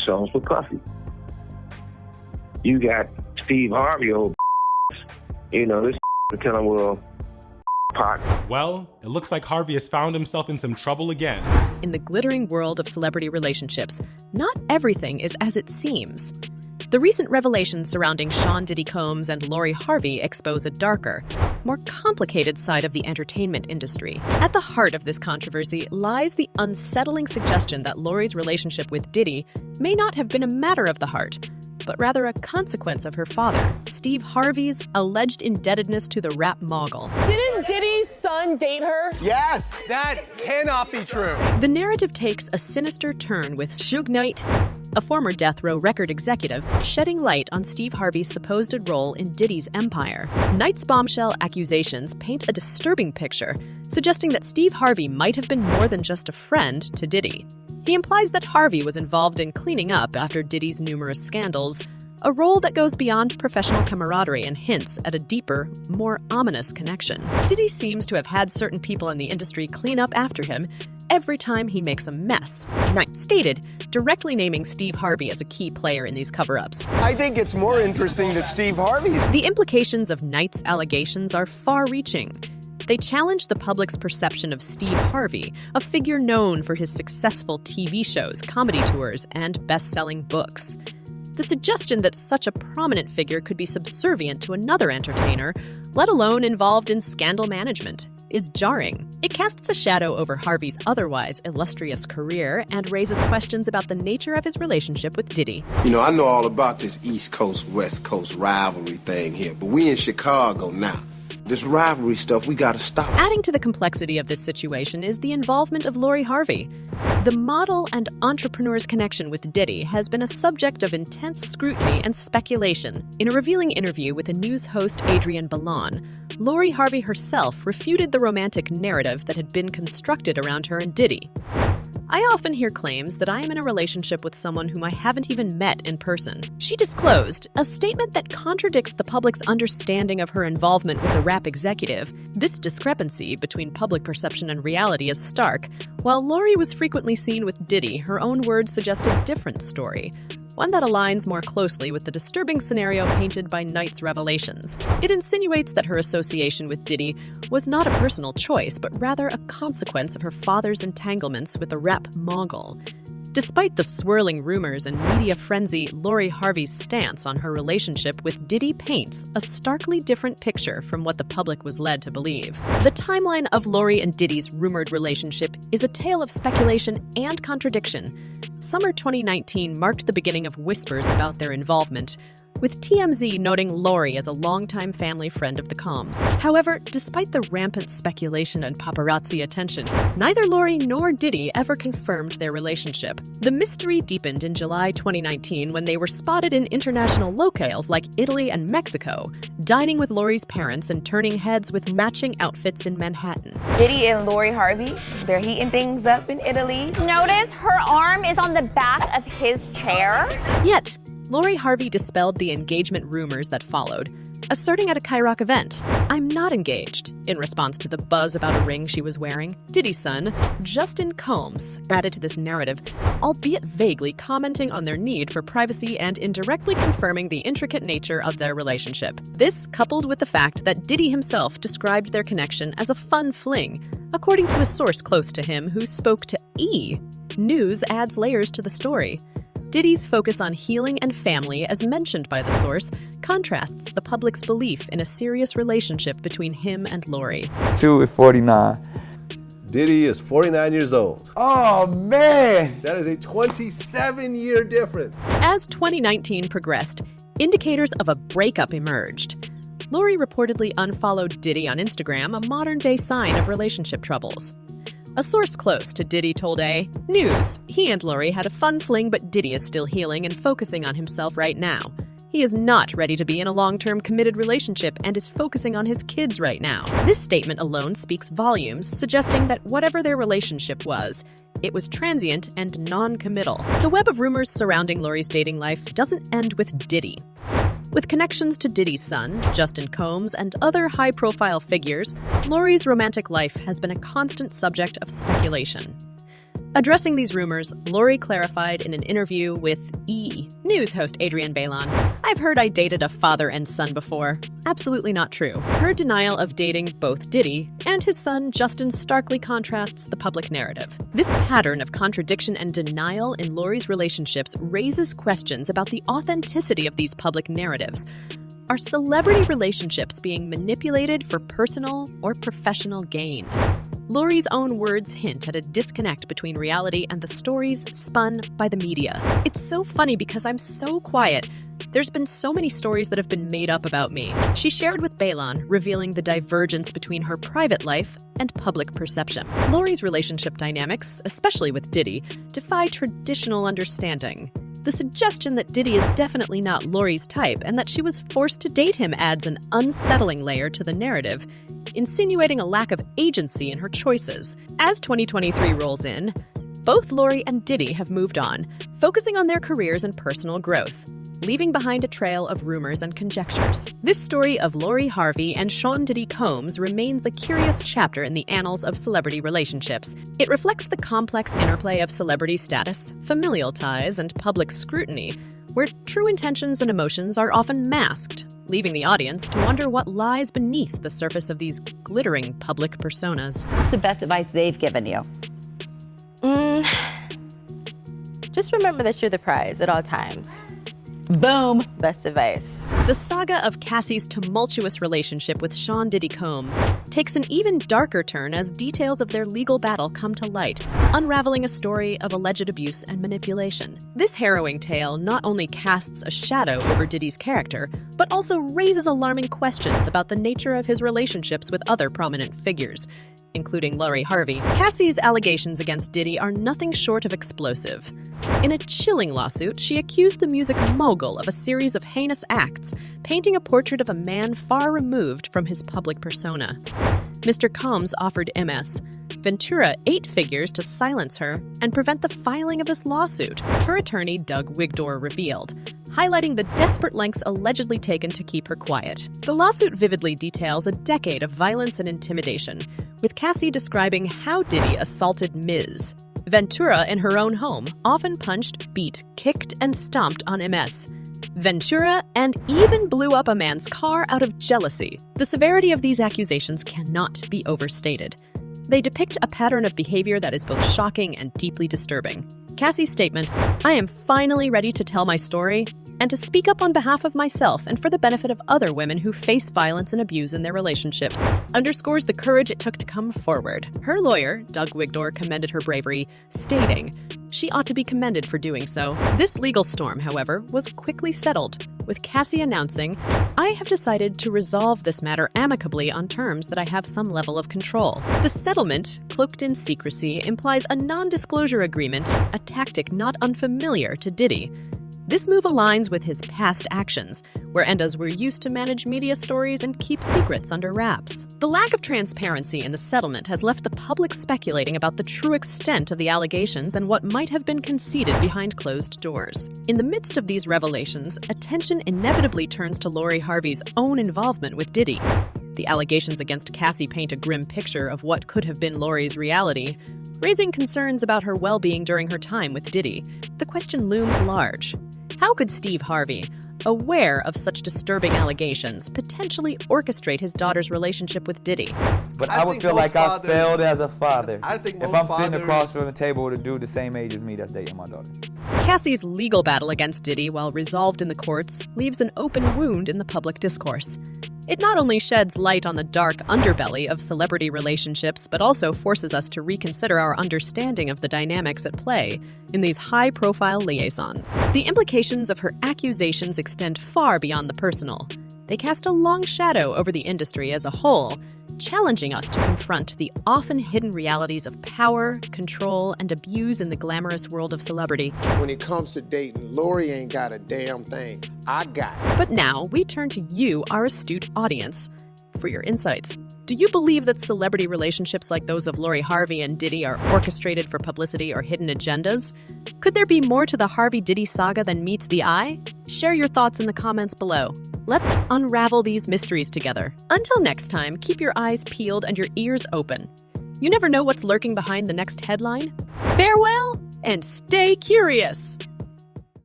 songs for Puffy. You got Steve Harvey, old this tell him, well, pot. Well, it looks like Harvey has found himself in some trouble again. In the glittering world of celebrity relationships, not everything is as it seems. The recent revelations surrounding Sean Diddy Combs and Lori Harvey expose a darker, more complicated side of the entertainment industry. At the heart of this controversy lies the unsettling suggestion that Lori's relationship with Diddy may not have been a matter of the heart, but rather a consequence of her father, Steve Harvey's alleged indebtedness to the rap mogul. Didn't Diddy's son date her? Yes! That cannot be true. The narrative takes a sinister turn with Suge Knight, a former Death Row record executive, shedding light on Steve Harvey's supposed role in Diddy's empire. Knight's bombshell accusations paint a disturbing picture, suggesting that Steve Harvey might have been more than just a friend to Diddy. He implies that Harvey was involved in cleaning up after Diddy's numerous scandals, a role that goes beyond professional camaraderie and hints at a deeper, more ominous connection. Diddy seems to have had certain people in the industry clean up after him every time he makes a mess, Knight stated, directly naming Steve Harvey as a key player in these cover-ups. I think it's more interesting that Steve Harvey's... The implications of Knight's allegations are far-reaching. They challenge the public's perception of Steve Harvey, a figure known for his successful TV shows, comedy tours, and best-selling books. The suggestion that such a prominent figure could be subservient to another entertainer, let alone involved in scandal management, is jarring. It casts a shadow over Harvey's otherwise illustrious career and raises questions about the nature of his relationship with Diddy. I know all about this East Coast, West Coast rivalry thing here, but we in Chicago now. This rivalry stuff, we gotta stop. Adding to the complexity of this situation is the involvement of Lori Harvey. The model and entrepreneur's connection with Diddy has been a subject of intense scrutiny and speculation. In a revealing interview with a news host Adrienne Bailon, Lori Harvey herself refuted the romantic narrative that had been constructed around her and Diddy. I often hear claims that I am in a relationship with someone whom I haven't even met in person. She disclosed, a statement that contradicts the public's understanding of her involvement with the rap executive. This discrepancy between public perception and reality is stark. While Lori was frequently seen with Diddy, her own words suggest a different story, one that aligns more closely with the disturbing scenario painted by Knight's revelations. It insinuates that her association with Diddy was not a personal choice, but rather a consequence of her father's entanglements with the rap mogul. Despite the swirling rumors and media frenzy, Lori Harvey's stance on her relationship with Diddy paints a starkly different picture from what the public was led to believe. The timeline of Lori and Diddy's rumored relationship is a tale of speculation and contradiction. Summer 2019 marked the beginning of whispers about their involvement, with TMZ noting Lori as a longtime family friend of the Combs. However, despite the rampant speculation and paparazzi attention, neither Lori nor Diddy ever confirmed their relationship. The mystery deepened in July 2019 when they were spotted in international locales like Italy and Mexico, dining with Lori's parents and turning heads with matching outfits in Manhattan. Diddy and Lori Harvey, they're heating things up in Italy. Notice her arm is on the back of his chair. Yet, Lori Harvey dispelled the engagement rumors that followed, asserting at a Kyrock event, "I'm not engaged," in response to the buzz about a ring she was wearing. Diddy's son, Justin Combs, added to this narrative, albeit vaguely commenting on their need for privacy and indirectly confirming the intricate nature of their relationship. This, coupled with the fact that Diddy himself described their connection as a fun fling, according to a source close to him who spoke to E! News adds layers to the story. Diddy's focus on healing and family, as mentioned by the source, contrasts the public's belief in a serious relationship between him and Lori. 2 is 49. Diddy is 49 years old. Oh, man! That is a 27-year difference. As 2019 progressed, indicators of a breakup emerged. Lori reportedly unfollowed Diddy on Instagram, a modern-day sign of relationship troubles. A source close to Diddy told A! News, he and Lori had a fun fling, but Diddy is still healing and focusing on himself right now. He is not ready to be in a long-term committed relationship and is focusing on his kids right now. This statement alone speaks volumes, suggesting that whatever their relationship was, it was transient and non-committal. The web of rumors surrounding Lori's dating life doesn't end with Diddy. With connections to Diddy's son, Justin Combs, and other high-profile figures, Lori's romantic life has been a constant subject of speculation. Addressing these rumors, Lori clarified in an interview with E! News host Adrienne Bailon, "I've heard I dated a father and son before. Absolutely not true." Her denial of dating both Diddy and his son Justin starkly contrasts the public narrative. This pattern of contradiction and denial in Lori's relationships raises questions about the authenticity of these public narratives. Are celebrity relationships being manipulated for personal or professional gain? Lori's own words hint at a disconnect between reality and the stories spun by the media. It's so funny because I'm so quiet. There's been so many stories that have been made up about me. She shared with Bailon, revealing the divergence between her private life and public perception. Lori's relationship dynamics, especially with Diddy, defy traditional understanding. The suggestion that Diddy is definitely not Lori's type and that she was forced to date him adds an unsettling layer to the narrative, insinuating a lack of agency in her choices. As 2023 rolls in, both Lori and Diddy have moved on, focusing on their careers and personal growth, leaving behind a trail of rumors and conjectures. This story of Lori Harvey and Sean Diddy Combs remains a curious chapter in the annals of celebrity relationships. It reflects the complex interplay of celebrity status, familial ties, and public scrutiny, where true intentions and emotions are often masked, leaving the audience to wonder what lies beneath the surface of these glittering public personas. What's the best advice they've given you? Just remember that you're the prize at all times. Boom. Best advice. The saga of Cassie's tumultuous relationship with Sean Diddy Combs takes an even darker turn as details of their legal battle come to light, unraveling a story of alleged abuse and manipulation. This harrowing tale not only casts a shadow over Diddy's character, but also raises alarming questions about the nature of his relationships with other prominent figures, including Lori Harvey. Cassie's allegations against Diddy are nothing short of explosive. In a chilling lawsuit, she accused the music mogul of a series of heinous acts, painting a portrait of a man far removed from his public persona. Mr. Combs offered Ms. Ventura 8 figures to silence her and prevent the filing of this lawsuit, her attorney Doug Wigdor revealed, highlighting the desperate lengths allegedly taken to keep her quiet. The lawsuit vividly details a decade of violence and intimidation, with Cassie describing how Diddy assaulted Ms. Ventura in her own home, often punched, beat, kicked, and stomped on Ms. Ventura, and even blew up a man's car out of jealousy. The severity of these accusations cannot be overstated. They depict a pattern of behavior that is both shocking and deeply disturbing. Cassie's statement, "I am finally ready to tell my story and to speak up on behalf of myself and for the benefit of other women who face violence and abuse in their relationships," underscores the courage it took to come forward. Her lawyer, Doug Wigdor, commended her bravery, stating, "She ought to be commended for doing so." This legal storm, however, was quickly settled, with Cassie announcing, "I have decided to resolve this matter amicably on terms that I have some level of control." The settlement, cloaked in secrecy, implies a non-disclosure agreement, a tactic not unfamiliar to Diddy. This move aligns with his past actions, where Endas were used to manage media stories and keep secrets under wraps. The lack of transparency in the settlement has left the public speculating about the true extent of the allegations and what might have been conceded behind closed doors. In the midst of these revelations, attention inevitably turns to Lori Harvey's own involvement with Diddy. The allegations against Cassie paint a grim picture of what could have been Lori's reality, raising concerns about her well-being during her time with Diddy. The question looms large. How could Steve Harvey, aware of such disturbing allegations, potentially orchestrate his daughter's relationship with Diddy? But I would feel like I failed as a father. I think if I'm sitting across from the table with a dude the same age as me that's dating my daughter. Cassie's legal battle against Diddy, while resolved in the courts, leaves an open wound in the public discourse. It not only sheds light on the dark underbelly of celebrity relationships, but also forces us to reconsider our understanding of the dynamics at play in these high-profile liaisons. The implications of her accusations extend far beyond the personal. They cast a long shadow over the industry as a whole, challenging us to confront the often hidden realities of power, control, and abuse in the glamorous world of celebrity. When it comes to dating, Lori ain't got a damn thing. I got it. But now we turn to you, our astute audience, for your insights. Do you believe that celebrity relationships like those of Lori Harvey and Diddy are orchestrated for publicity or hidden agendas? Could there be more to the Harvey-Diddy saga than meets the eye? Share your thoughts in the comments below. Let's unravel these mysteries together. Until next time, keep your eyes peeled and your ears open. You never know what's lurking behind the next headline. Farewell and stay curious.